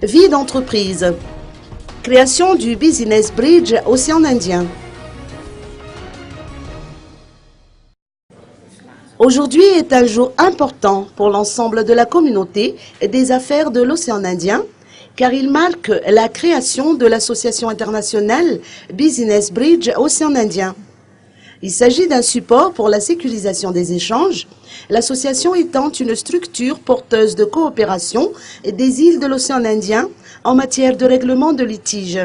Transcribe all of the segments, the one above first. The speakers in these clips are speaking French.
Vie d'entreprise. Création du Business Bridge Océan Indien. Aujourd'hui est un jour important pour l'ensemble de la communauté des affaires de l'océan Indien, car il marque la création de l'association internationale Business Bridge Océan Indien. Il s'agit d'un support pour la sécurisation des échanges, l'association étant une structure porteuse de coopération des îles de l'océan Indien en matière de règlement de litiges.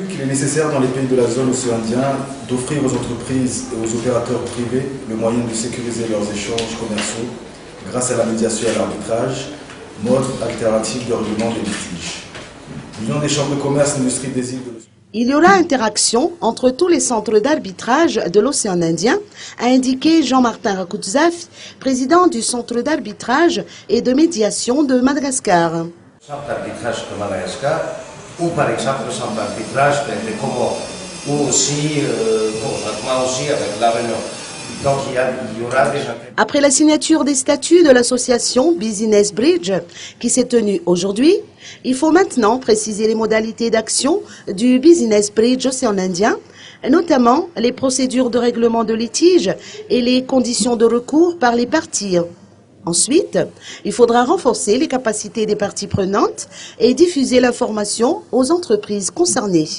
Il est nécessaire dans les pays de la zone océan Indien d'offrir aux entreprises et aux opérateurs privés le moyen de sécuriser leurs échanges commerciaux grâce à la médiation et à l'arbitrage, mode alternatif de règlement des litiges. L'Union des chambres de commerce et d'industrie des îles de l'océan. Il y aura interaction entre tous les centres d'arbitrage de l'océan Indien, a indiqué Jean-Martin Rakoutzaf, président du centre d'arbitrage et de médiation de Madagascar. Centre d'arbitrage de Madagascar, ou par exemple le centre d'arbitrage des Comores, ou aussi conjointement aussi avec la Réunion. Donc il y aura déjà... Après la signature des statuts de l'association Business Bridge, qui s'est tenue aujourd'hui, il faut maintenant préciser les modalités d'action du Business Bridge Océan Indien, notamment les procédures de règlement de litige et les conditions de recours par les parties. Ensuite, il faudra renforcer les capacités des parties prenantes et diffuser l'information aux entreprises concernées.